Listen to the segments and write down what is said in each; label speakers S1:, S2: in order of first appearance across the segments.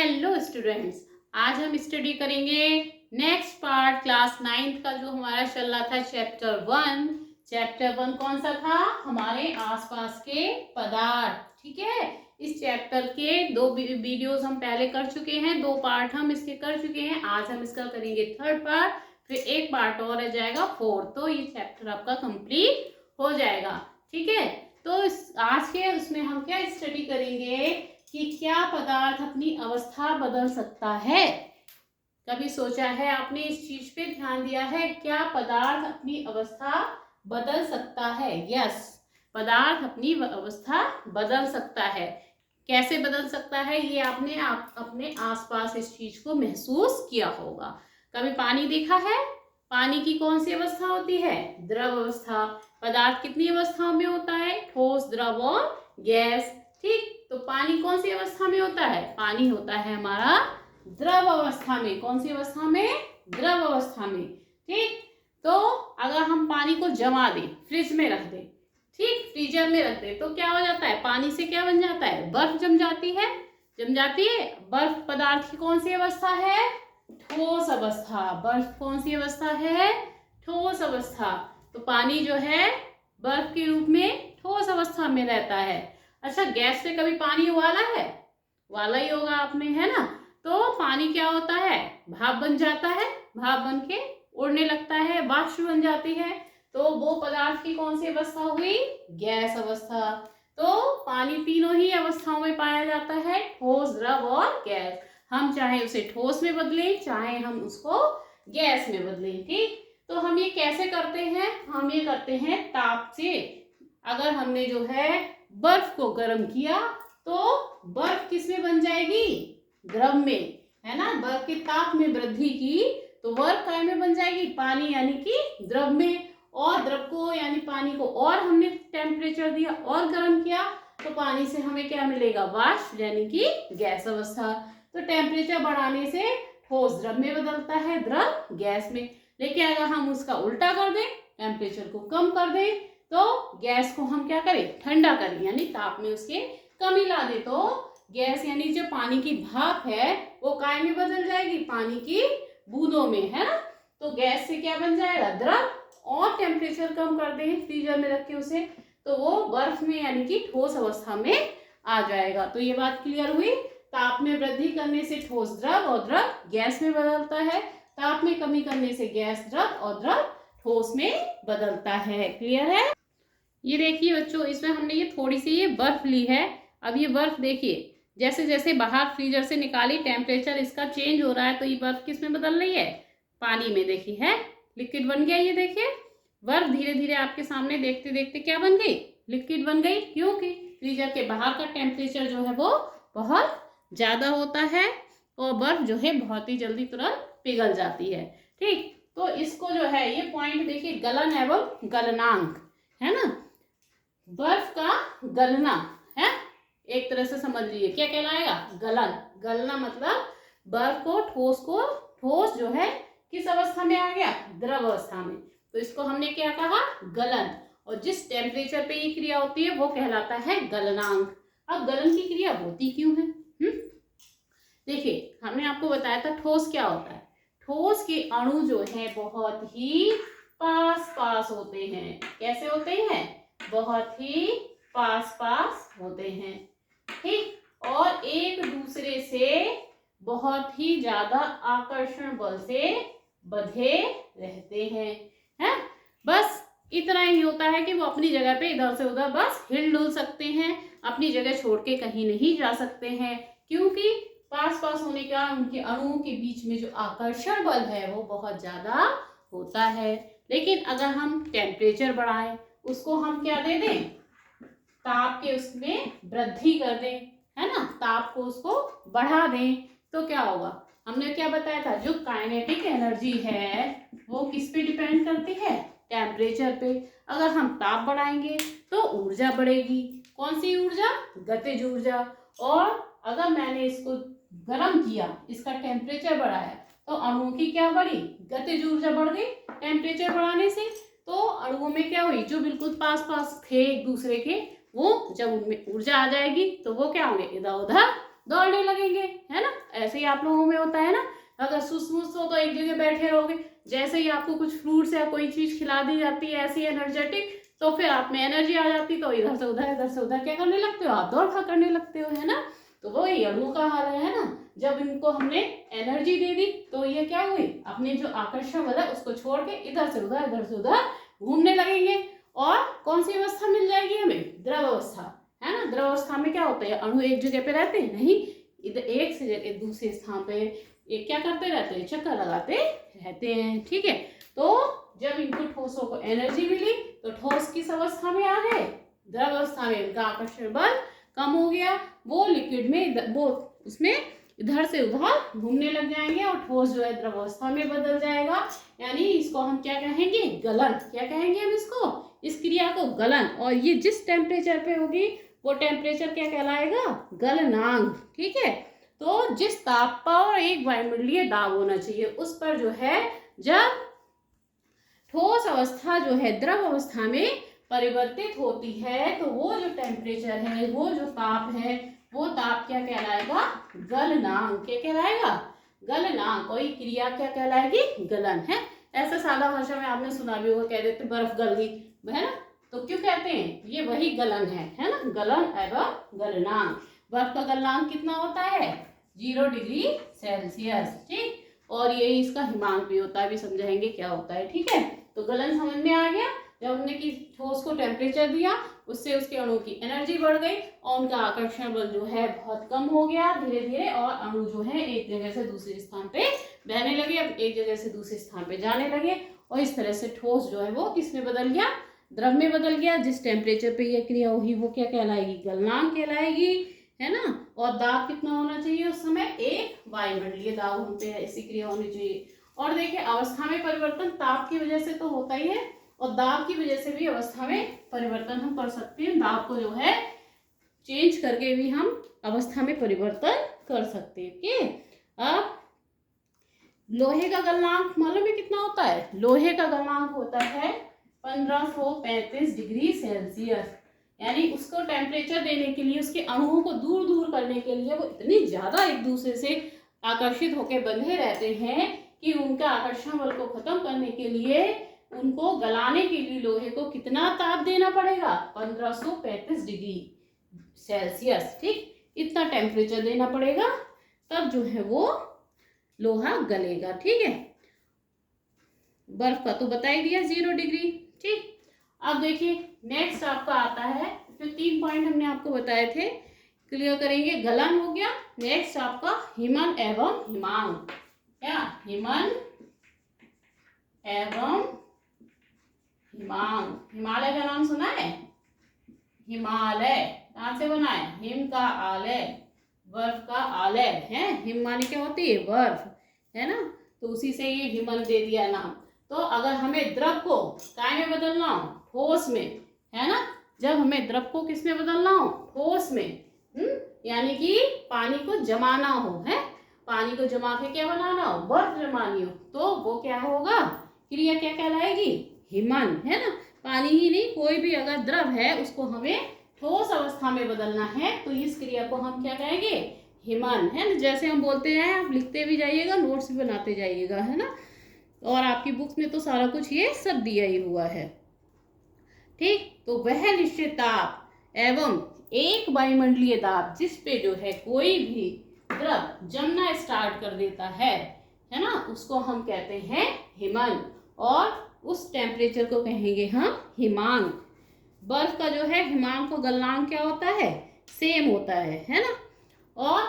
S1: Hello students, आज हम study करेंगे नेक्स्ट पार्ट क्लास 9th का जो हमारा चल रहा था चैप्टर 1 कौन सा था? हमारे आसपास के पदार्थ। ठीक है, इस चैप्टर के 2 वीडियोस हम पहले कर चुके हैं, 2 पार्ट हम इसके कर चुके हैं। आज हम इसका करेंगे 3rd पार्ट, फिर एक पार्ट और रह जाएगा 4th, तो ये चैप्टर आपका कंप्लीट हो जाएगा। ठीक है, तो आज के उसमें हम क्या स्टडी करेंगे कि क्या पदार्थ अपनी अवस्था बदल सकता है। कभी सोचा है आपने इस चीज पे ध्यान दिया है? क्या पदार्थ अपनी अवस्था बदल सकता है? यस, पदार्थ अपनी अवस्था बदल सकता है। कैसे बदल सकता है ये आपने अपने आसपास इस चीज को महसूस किया होगा। कभी पानी देखा है? पानी की कौन सी अवस्था होती है? द्रव अवस्था। पदार्थ कितनी अवस्थाओं में होता है? ठोस, द्रव और गैस। ठीक, तो पानी कौन सी अवस्था में होता है? पानी होता है हमारा द्रव अवस्था में। कौन सी अवस्था में? द्रव अवस्था में। ठीक, तो अगर हम पानी को जमा दें, फ्रिज में रख दें, ठीक, फ्रीजर में रख दें, तो क्या हो जाता है? पानी से क्या बन जाता है? बर्फ जम जाती है। बर्फ पदार्थ की कौन सी अवस्था है? ठोस अवस्था। बर्फ कौन सी अवस्था है? ठोस अवस्था। तो पानी जो है बर्फ के रूप में ठोस अवस्था में रहता है। अच्छा, गैस से कभी पानी उबाला है? उबाला ही होगा आपने, है ना? तो पानी क्या होता है? भाप बन जाता है, भाप बन के उड़ने लगता है, वाष्प बन जाती है। तो वो पदार्थ की कौन सी अवस्था हुई? गैस अवस्था। तो पानी तीनों ही अवस्थाओं में पाया जाता है, ठोस, द्रव और गैस। हम चाहे उसे ठोस में बदलें, चाहे हम उसको गैस में बदलें। ठीक, तो हम ये कैसे करते हैं? हम ये करते हैं ताप से। अगर हमने जो है बर्फ को गर्म किया तो बर्फ किस में बन जाएगी? द्रव में, है ना? बर्फ के ताप में वृद्धि की तो बर्फ काय में बन जाएगी? पानी यानी कि द्रव में। और द्रव को यानी पानी को और हमने टेम्परेचर दिया और गर्म किया तो पानी से हमें क्या मिलेगा? वाष्प यानी कि गैस अवस्था। तो टेम्परेचर बढ़ाने से ठोस द्रव में बदलता है, द्रव गैस में। लेकिन अगर हम उसका उल्टा कर दें, टेम्परेचर को कम कर दें, तो गैस को हम क्या करें? ठंडा करें, यानी ताप में उसके कमी ला दे, तो गैस यानी जो पानी की भाप है वो काय में बदल जाएगी? पानी की बूंदों में, है ना? तो गैस से क्या बन जाएगा? द्रव। और टेम्परेचर कम कर दें फ्रीजर में रख के उसे, तो वो बर्फ में यानी कि ठोस अवस्था में आ जाएगा। तो ये बात क्लियर हुई? ताप में वृद्धि करने से ठोस द्रव और द्रव गैस में बदलता है, ताप में कमी करने से गैस द्रव और द्रव ठोस में बदलता है। क्लियर है? ये देखिए बच्चों, इसमें हमने ये थोड़ी सी ये बर्फ ली है। अब ये बर्फ देखिए, जैसे जैसे बाहर फ्रीजर से निकाली, टेम्परेचर इसका चेंज हो रहा है, तो ये बर्फ किस में बदल रही है? पानी में। देखिए, है लिक्विड बन गया। ये देखिए बर्फ धीरे धीरे आपके सामने देखते देखते क्या बन गई? लिक्विड बन गई। क्योंकि फ्रीजर के बाहर का टेम्परेचर जो है वो बहुत ज्यादा होता है और बर्फ जो है बहुत ही जल्दी तुरंत पिघल जाती है। ठीक, तो इसको जो है ये पॉइंट देखिए, गलन एवं गलनांक, है ना? बर्फ का गलना है, एक तरह से समझ लीजिए क्या कहलाएगा? गलन। गलना मतलब बर्फ को ठोस जो है किस अवस्था में आ गया? द्रव अवस्था में। तो इसको हमने क्या कहा? गलन। और जिस टेम्परेचर पे ये क्रिया होती है वो कहलाता है गलनांक। अब गलन की क्रिया होती क्यों है? देखिए, हमने आपको बताया था ठोस क्या होता है। ठोस के अणु जो है बहुत ही पास पास होते हैं। कैसे होते हैं? बहुत ही पास पास होते हैं। ठीक, और एक दूसरे से बहुत ही ज्यादा आकर्षण बल से बंधे रहते हैं। है, बस इतना ही होता है कि वो अपनी जगह पे इधर से उधर बस हिल डुल सकते हैं, अपनी जगह छोड़ के कहीं नहीं जा सकते हैं, क्योंकि पास पास होने का उनके अणुओं के बीच में जो आकर्षण बल है वो बहुत ज्यादा होता है। लेकिन अगर हम टेम्परेचर बढ़ाएं, उसको हम क्या दे दें? ताप के उसमें वृद्धि कर दें, है ना? ताप को उसको बढ़ा दें, तो क्या होगा? हमने क्या बताया था? जो काइनेटिक एनर्जी है वो किस पे डिपेंड करती है? टेम्परेचर पे। अगर हम ताप बढ़ाएंगे तो ऊर्जा बढ़ेगी। कौन सी ऊर्जा? गतिज ऊर्जा। और अगर मैंने इसको गर्म किया, इसका टेम्परेचर बढ़ाया, तो अणुओं की क्या बढ़ी? गतिज ऊर्जा बढ़ गई टेम्परेचर बढ़ाने से। तो अणुओं में क्या हुई? जो बिल्कुल पास पास थे एक दूसरे के, वो जब उनमें ऊर्जा आ जाएगी तो वो क्या होंगे? इधर उधर दौड़ने लगेंगे, है ना? ऐसे ही आप लोगों में होता है ना, अगर सुस्त मुस्त हो तो एक जगह बैठे रहोगे, जैसे ही आपको कुछ फ्रूट्स या कोई चीज खिला दी जाती है ऐसी एनर्जेटिक, तो फिर आप में एनर्जी आ जाती, तो इधर से उधर क्या करने लगते हो, आप दौड़ भाग करने लगते हो, है ना। तो वही अणु का हाल है ना, जब इनको हमने एनर्जी दे दी तो ये क्या हुई, अपने जो आकर्षण बल है उसको छोड़ के इधर से उधर घूमने लगेंगे। और कौन सी अवस्था मिल जाएगी हमें, द्रव अवस्था, है ना। द्रव अवस्था में क्या होता है, अणु एक जगह पे रहते हैं नहीं, इधर एक से जगह दूसरे स्थान पे ये क्या करते रहते हैं, चक्कर लगाते रहते हैं, ठीक है। तो जब इनको ठोसों को एनर्जी मिली तो ठोस किस अवस्था में आ गए, द्रव अवस्था में, इनका आकर्षण बल कम हो गया, वो लिक्विड में वो उसमें इधर से उधर घूमने लग जाएंगे और ठोस जो है द्रव अवस्था में बदल जाएगा। यानी इसको हम क्या कहेंगे, गलन। क्या कहेंगे हम इसको, इस क्रिया को गलन। और ये जिस टेम्परेचर पे होगी वो टेम्परेचर क्या कहलाएगा, गलनांक, ठीक है। तो जिस ताप पर एक वायुमंडलीय दाब होना चाहिए उस पर जो है, जब ठोस अवस्था जो है द्रव अवस्था में परिवर्तित होती है तो वो जो टेम्परेचर है, वो जो ताप है, वो ताप क्या कहलाएगा, गलनांक। क्या कहलाएगा, गलनांक। कोई क्रिया क्या कहलाएगी, गलन, है। ऐसा सादा भाषा में आपने सुना भी होगा, कह देते बर्फ गल गई, है ना। तो क्यों कहते हैं, ये वही गलन है ना, गलन एवं गलनांक। बर्फ का गलनांक कितना होता है, 0 डिग्री सेल्सियस, ठीक। और ये इसका हिमांक भी होता है, भी समझाएंगे क्या होता है, ठीक है। तो गलन समझ में आ गया, जब हमने कि ठोस को टेम्परेचर दिया उससे उसके अणु की एनर्जी बढ़ गई और उनका आकर्षण बल जो है बहुत कम हो गया धीरे धीरे, और अणु जो है एक जगह से दूसरे स्थान पे बहने लगे, अब एक जगह से दूसरे स्थान पे जाने लगे, और इस तरह से ठोस जो है वो किसमें बदल गया, द्रव में बदल गया। जिस टेम्परेचर पे ये क्रिया हुई वो क्या कहलाएगी, गलनांक कहलाएगी, है ना। और दाब कितना होना चाहिए उस समय, एक वायुमंडलीय दाब हम पे ऐसी क्रिया होनी चाहिए। और देखिए अवस्था में परिवर्तन ताप की वजह से तो होता ही है, और दाब की वजह से भी अवस्था में परिवर्तन हम कर सकते हैं। दाब को जो है चेंज करके भी हम अवस्था में परिवर्तन कर सकते हैं, ओके। अब लोहे का गलनांक मालूम है कितना होता है, लोहे का गलनांक होता है 1535 डिग्री सेल्सियस। यानी उसको टेम्परेचर देने के लिए, उसके अणुओं को दूर दूर करने के लिए, वो इतनी ज्यादा एक दूसरे से आकर्षित होकर बंधे रहते हैं कि उनका आकर्षण बल को खत्म करने के लिए, उनको गलाने के लिए लोहे को कितना ताप देना पड़ेगा, 1535 डिग्री सेल्सियस, ठीक। इतना टेम्परेचर देना पड़ेगा, तब जो है वो लोहा गलेगा, ठीक है। बर्फ का तो बता ही दिया 0 डिग्री, ठीक। अब देखिए नेक्स्ट आपका आता है, जो 3 पॉइंट हमने आपको बताए थे क्लियर करेंगे। गलन हो गया, नेक्स्ट आपका हिमन एवं हिमांक। क्या, हिमन एवं हिमांक। हिमालय का नाम सुना है, हिमालय कहाँ से बना है, हिम का आलय, बर्फ का आलय, है। हिम माने क्या होती है, बर्फ, है ना। तो उसी से ये हिमन दे दिया नाम। तो अगर हमें द्रव को काय में बदलना हो, ठोस में, है ना। जब हमें द्रव को किस में बदलना हो, ठोस में, यानी कि पानी को जमाना हो, है। पानी को जमा के क्या बनाना हो, बर्फ जमानी हो, तो वो क्या होगा, क्रिया क्या कहलाएगी, हिमन, है ना। पानी ही नहीं, कोई भी अगर द्रव है उसको हमें ठोस अवस्था में बदलना है तो इस क्रिया को हम क्या कहेंगे, हिमन, है ना। जैसे हम बोलते हैं, आप लिखते भी जाइएगा, नोट्स भी बनाते जाइएगा, है ना। और आपकी बुक्स में तो सारा कुछ ये सब दिया ही हुआ है, ठीक। तो वह निश्चित ताप एवं एक वायुमंडलीय दाब जिस पे जो है कोई भी द्रव जमना स्टार्ट कर देता है ना, उसको हम कहते हैं हिमन, और उस टेम्परेचर को कहेंगे हम हिमांक। बर्फ का जो है हिमांक को गलनांक क्या होता है, सेम होता है ना। और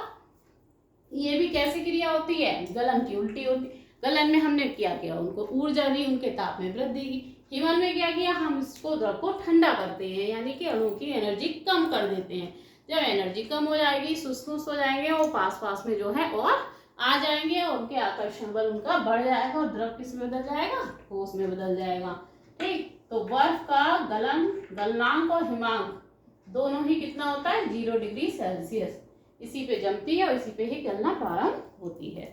S1: ये भी कैसी क्रिया होती है, गलन की उल्टी होती। गलन में हमने क्या किया, उनको ऊर्जा दी, उनके ताप में वृद्धि की। हिमन में क्या किया, हम इसको द्रव को ठंडा करते हैं, यानी कि अणु की एनर्जी कम कर देते हैं। जब एनर्जी कम हो जाएगी, सुस्त हो जाएंगे, वो पास पास में जो है और आ जाएंगे, और उनके आकर्षण बल उनका बढ़ जाएगा, और द्रव किस में बदल जाएगा, ठोस में बदल जाएगा, ठीक। तो बर्फ का गलनांक और हिमांक दोनों ही कितना होता है, 0 डिग्री सेल्सियस। इसी पे जमती है और इसी पे ही गलना प्रारंभ होती है,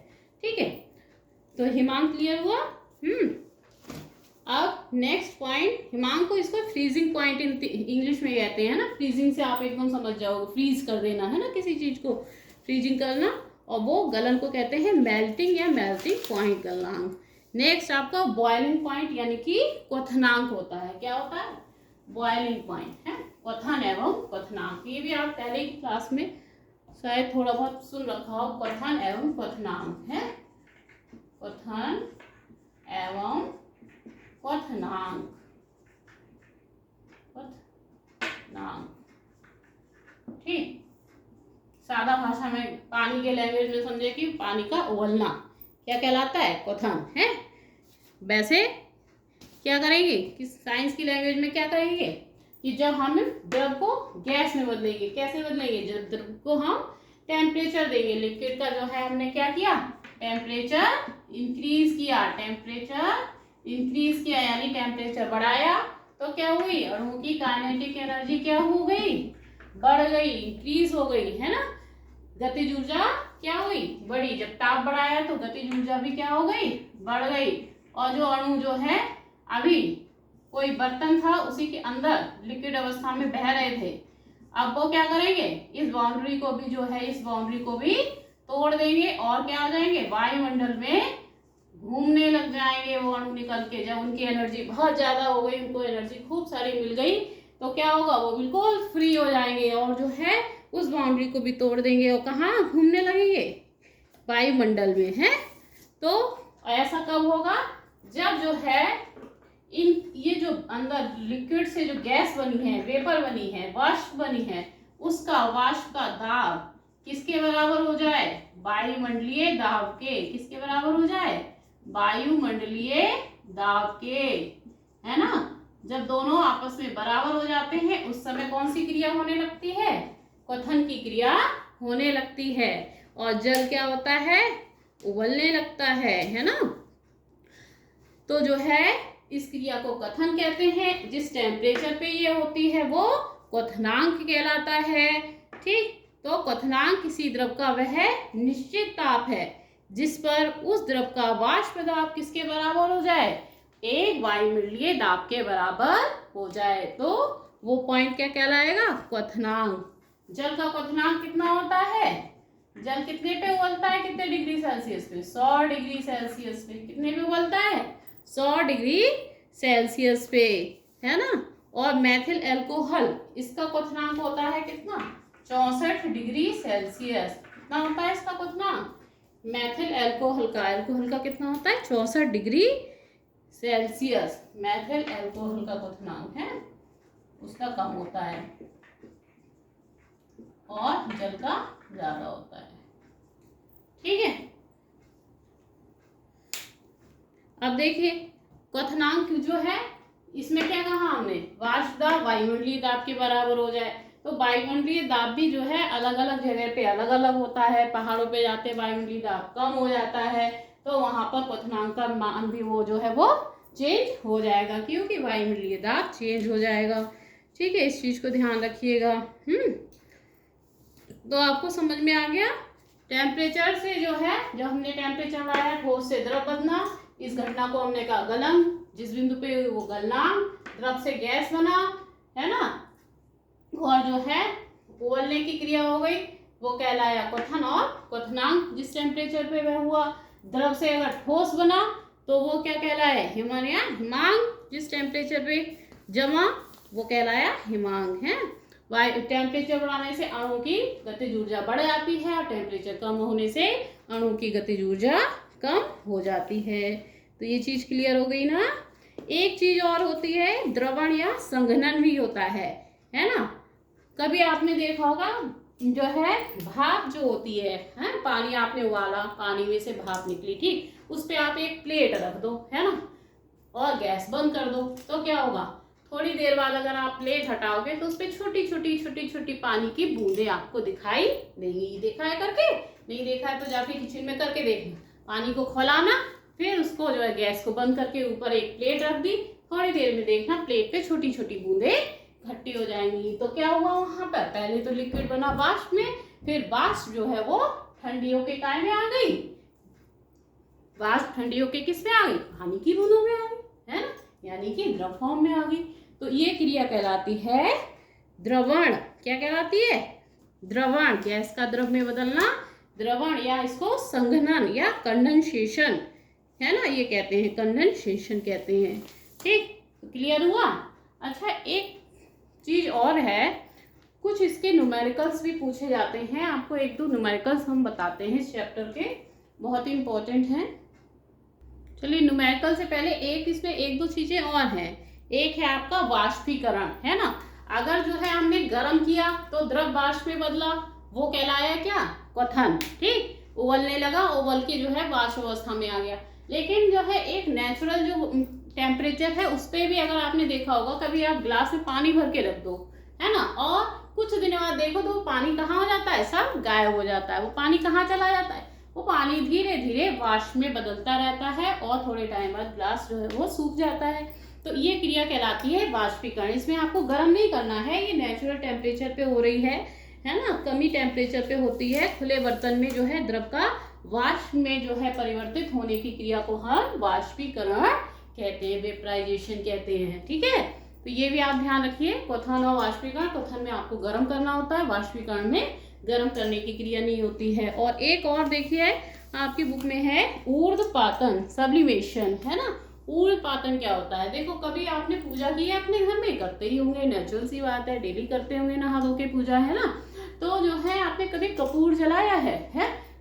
S1: ठीक है। तो हिमांक क्लियर हुआ। अब नेक्स्ट पॉइंट, हिमांक को इसको फ्रीजिंग पॉइंट इंग्लिश में कहते हैं ना। फ्रीजिंग से आप एकदम समझ जाओगे, फ्रीज कर देना, है ना, किसी चीज को फ्रीजिंग करना। और वो गलन को कहते हैं मेल्टिंग या मेल्टिंग पॉइंट गलनांक। नेक्स्ट आपका बॉइलिंग पॉइंट यानी कि क्वथनांक होता है। क्या होता है? बॉइलिंग पॉइंट है, क्वथन एवं क्वथनांक। ये भी आप पहले की क्लास में शायद थोड़ा बहुत सुन रखा हो, क्वथन एवं क्वथनांक है, क्वथन एवं क्वथनांक, क्वथनांक। ठीक, सादा भाषा में पानी के लैंग्वेज में समझे कि पानी का उबलना क्या कहलाता है? क्वथन है। वैसे क्या करेंगे कि साइंस की लैंग्वेज में क्या करेंगे कि जब हम द्रव को गैस में बदलेंगे, कैसे बदलेंगे? जब द्रव को हम टेम्परेचर देंगे, लिक्विड का जो है हमने क्या किया? टेम्परेचर इंक्रीज किया, टेम्परेचर इंक्रीज किया यानी टेम्परेचर बढ़ाया तो क्या हुई? अणु की काइनेटिक एनर्जी क्या हो गई? बढ़ गई, इंक्रीज हो गई, है ना। गतिज ऊर्जा क्या हुई? बढ़ी। जब ताप बढ़ाया तो गतिज ऊर्जा भी क्या हो गई? बढ़ गई। और जो अणु जो है अभी कोई बर्तन था उसी के अंदर लिक्विड अवस्था में बह रहे थे, अब वो क्या करेंगे? इस बाउंड्री को भी जो है, इस बाउंड्री को भी तोड़ देंगे और क्या हो जाएंगे? वायुमंडल में घूमने लग जाएंगे वो अणु निकल के। जब उनकी एनर्जी बहुत ज्यादा हो गई, उनको एनर्जी खूब सारी मिल गई तो क्या होगा? वो बिल्कुल फ्री हो जाएंगे और जो है उस बाउंड्री को भी तोड़ देंगे और कहाँ घूमने लगेंगे? वायुमंडल में, है। तो ऐसा कब होगा? जब जो है ये जो अंदर लिक्विड से जो गैस बनी है, वेपर बनी है, वाष्प बनी है, उसका वाष्प का दाब किसके बराबर हो जाए? वायुमंडलीय दाब के। किसके बराबर हो जाए? वायुमंडलीय दाब के, है ना। जब दोनों आपस में बराबर हो जाते हैं उस समय कौन सी क्रिया होने लगती है? क्वथन की क्रिया होने लगती है और जल क्या होता है? उबलने लगता है ना। तो जो है इस क्रिया को क्वथन कहते हैं। जिस टेम्परेचर पे ये होती है वो क्वथनांक कहलाता है। ठीक, तो क्वथनांक किसी द्रव का वह निश्चित ताप है जिस पर उस द्रव का वाष्प दाब किसके बराबर हो जाए? एक वायुमंडलीय दाब के बराबर हो जाए तो वो पॉइंट क्या कहलाएगा? क्वथनांक। जल का क्वथनांक कितना होता है? जल कितने पे उबलता है? कितने डिग्री सेल्सियस पे? 100 डिग्री सेल्सियस पे। कितने पे उबलता है? 100 डिग्री सेल्सियस पे, है ना। और मैथिल एल्कोहल, इसका क्वथनांक होता है कितना? 64 डिग्री सेल्सियस। कितना होता है इसका क्वथनांक? मैथिल एल्कोहल का कितना होता है? 64 डिग्री सेल्सियस। मैथिल एल्कोहल का क्वथनांक है उसका कम होता है और जल का ज्यादा होता है। ठीक है, अब देखिए क्वथनांक जो है इसमें क्या कहा हमने? वाष्प दाब वायुमंडलीय दाब के बराबर हो जाए। तो वायुमंडलीय दाब भी जो है अलग अलग जगह पे अलग अलग होता है। पहाड़ों पे जाते वायुमंडलीय दाब कम हो जाता है तो वहां पर क्वथनांक का मान भी वो जो है वो चेंज हो जाएगा क्योंकि वायुमंडलीय दाब चेंज हो जाएगा। ठीक है, इस चीज को ध्यान रखिएगा। तो आपको समझ में आ गया? टेम्परेचर से जो है, जब हमने टेम्परेचर बढ़ाया ठोस से द्रव बनना, इस घटना को हमने कहा गलन। जिस बिंदु पे वो गलना, द्रव से गैस बना, है ना, और जो है उबलने की क्रिया हो गई वो कहलाया क्वथन। और क्वथनांक जिस टेम्परेचर पे वह हुआ, द्रव से अगर ठोस बना तो वो क्या कहलाया? हिमन या हिमांक। जिस टेम्परेचर पे जमा वो कहलाया हिमांक, है। टेम्परेचर बढ़ाने से अणु की गतिज ऊर्जा बढ़ जाती है और टेम्परेचर कम होने से अणु की गतिज ऊर्जा कम हो जाती है। तो ये चीज क्लियर हो गई ना। एक चीज और होती है, द्रवण या संघनन भी होता है ना। कभी आपने देखा होगा जो है भाप जो होती है, पानी आपने उबाला, पानी में से भाप निकली, ठीक, उस पे आप एक प्लेट रख दो, है ना, और गैस बंद कर दो तो क्या होगा? थोड़ी देर बाद अगर आप प्लेट हटाओगे तो उस पर छोटी छोटी पानी की बूंदें आपको दिखाई देंगी। देखा है करके? नहीं देखा है तो जाके किचन में करके देखना। पानी को खौलाना, फिर उसको जो है गैस को बंद करके ऊपर एक प्लेट रख दी, थोड़ी देर में देखना प्लेट पे छोटी छोटी बूंदें इकट्ठी हो जाएंगी। तो क्या हुआ वहां पर? पहले तो लिक्विड बना वाष्प में, फिर वाष्प जो है वो ठंडी होके काय में आ गई? वाष्प ठंडी होके किस में आ गई? पानी की बूंदों में आ गई, है ना, यानी कि द्रव फॉर्म में आ गई। तो ये क्रिया कहलाती है द्रवण। क्या कहलाती है? द्रवण। गैस का द्रव में बदलना द्रवण या इसको संघनन या कंडेंसेशन है ना, ये कहते हैं, कंडेंसेशन कहते हैं। ठीक, क्लियर हुआ। अच्छा, एक चीज और है, कुछ इसके न्यूमेरिकल्स भी पूछे जाते हैं। आपको एक दो न्यूमेरिकल्स हम बताते हैं इस चैप्टर के, बहुत ही इंपॉर्टेंट हैं। चलिए, न्यूमेरिकल से पहले इसमें एक दो चीजें और हैं। एक है आपका वाष्पीकरण, है ना। अगर जो है हमने गर्म किया तो द्रव वाष्प में बदला, वो कहलाया क्या, क्वथन। ठीक, उबलने लगा, उबल के जो है वाष्प अवस्था में आ गया। लेकिन जो है एक नेचुरल जो टेम्परेचर है उस पर भी अगर आपने देखा होगा, कभी आप ग्लास में पानी भर के रख दो, है ना, और कुछ दिनों बाद देखो तो वो पानी कहाँ हो जाता है, सब गायब हो जाता है। वो पानी कहाँ चला जाता है, वो पानी धीरे धीरे वाष्प में बदलता रहता है और थोड़े टाइम बाद ग्लास जो है वो सूख जाता है। तो ये क्रिया कहलाती है वाष्पीकरण। इसमें आपको गर्म नहीं करना है, ये नेचुरल टेम्परेचर पे हो रही है ना, कमी टेम्परेचर पे होती है। खुले बर्तन में जो है द्रव का वाष्प में जो है परिवर्तित होने की क्रिया को हम वाष्पीकरण कहते हैं, वेपराइजेशन कहते हैं। ठीक है, तो ये भी आप ध्यान रखिए, क्वथन और वाष्पीकरण। क्वथन में आपको गर्म करना होता है, वाष्पीकरण में गर्म करने की क्रिया नहीं होती है। और एक और देखिए, आपकी बुक में है ऊर्ध्वपातन, सब्लिमेशन, है ना। ऊर्ध्वपातन क्या होता है, देखो कभी आपने पूजा की है अपने घर में, करते ही होंगे, नेचुरल सी बात है, डेली करते होंगे नहा धो के पूजा, है ना। तो जो है आपने कभी कपूर जलाया है?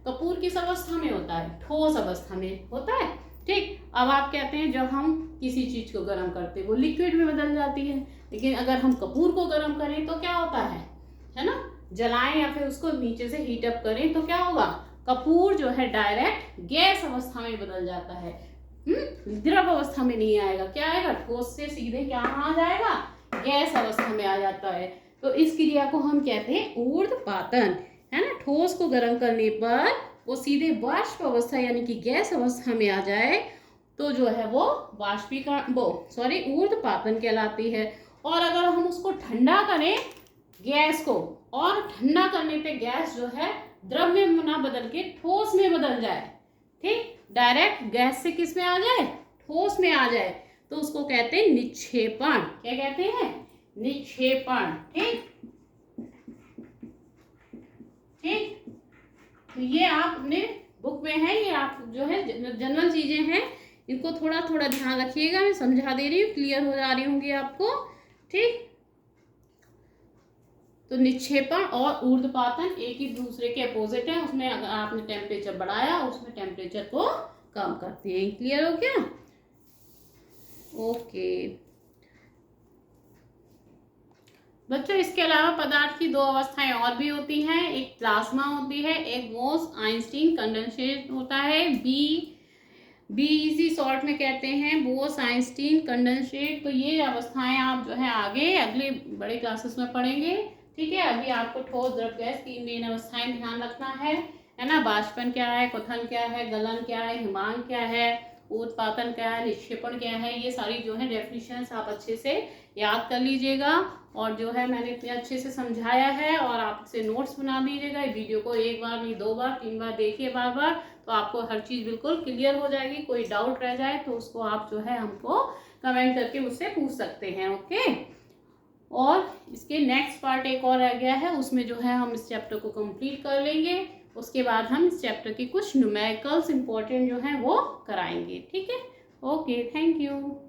S1: कपूर किस अवस्था में होता है, ठोस अवस्था में होता है। ठीक, अब आप कहते हैं जब हम किसी चीज को गर्म करते हैं वो लिक्विड में बदल जाती है, लेकिन अगर हम कपूर को गर्म करें तो क्या होता है ना, जलाएं या फिर उसको नीचे से हीट अप करें तो क्या होगा, कपूर जो है डायरेक्ट गैस अवस्था में बदल जाता है, द्रव अवस्था में नहीं आएगा। क्या आएगा, ठोस से सीधे क्या आ जाएगा, गैस अवस्था में आ जाता है। तो इस क्रिया को हम कहते हैं ऊर्ध्वपातन, है ना। ठोस को गर्म करने पर वो सीधे वाष्प अवस्था यानी कि गैस अवस्था में आ जाए तो जो है वो वाष्पीकरण, ऊर्ध्वपातन कहलाती है। और अगर हम उसको ठंडा करें गैस को, और ठंडा करने पे गैस जो है द्रव में ना बदल के ठोस में बदल जाए, ठीक, डायरेक्ट गैस से किस में आ जाए, ठोस में आ जाए, तो उसको कहते हैं निक्षेपण। क्या कहते हैं, निक्षेपण। ठीक, तो ये आप अपने बुक में है, ये आप जो है जनरल चीजें हैं, इनको थोड़ा थोड़ा ध्यान रखिएगा। मैं समझा दे रही हूँ, क्लियर हो जा रही होंगी आपको। ठीक, तो निक्षेपण और ऊर्ध्वपातन एक ही दूसरे के अपोजिट है। उसमें अगर आपने टेम्परेचर बढ़ाया, उसमें टेम्परेचर को कम करते हैं। क्लियर हो क्या, ओके बच्चों। इसके अलावा पदार्थ की दो अवस्थाएं और भी होती हैं, एक प्लाज्मा होती है, एक बोस-आइंस्टीन कंडेंसेट होता है, बीईसी शॉर्ट में कहते हैं, बोस-आइंस्टीन कंडेंसेट। तो ये अवस्थाएं आप जो है आगे अगले बड़े क्लासेस में पढ़ेंगे। ठीक है, अभी आपको ठोस, द्रव, गैस, तीन मेन अवस्थाएं ध्यान रखना है ना। वाष्पन क्या है, क्वथन क्या है, गलन क्या है, हिमांक क्या है, ऊर्ध्वपातन क्या है, निक्षेपण क्या है, ये सारी जो है डेफिनेशंस आप अच्छे से याद कर लीजिएगा। और जो है मैंने इतने अच्छे से समझाया है, और आप इसे नोट्स बना दीजिएगा। वीडियो को एक बार नहीं, दो बार, तीन बार देखिए बार बार, तो आपको हर चीज़ बिल्कुल क्लियर हो जाएगी। कोई डाउट रह जाए तो उसको आप जो है हमको कमेंट करके मुझसे पूछ सकते हैं। ओके, और इसके नेक्स्ट पार्ट एक और रह गया है, उसमें जो है हम इस चैप्टर को कंप्लीट कर लेंगे। उसके बाद हम इस चैप्टर की कुछ न्यूमेरिकल्स इंपॉर्टेंट जो हैं वो कराएंगे। ठीक है, ओके, थैंक यू।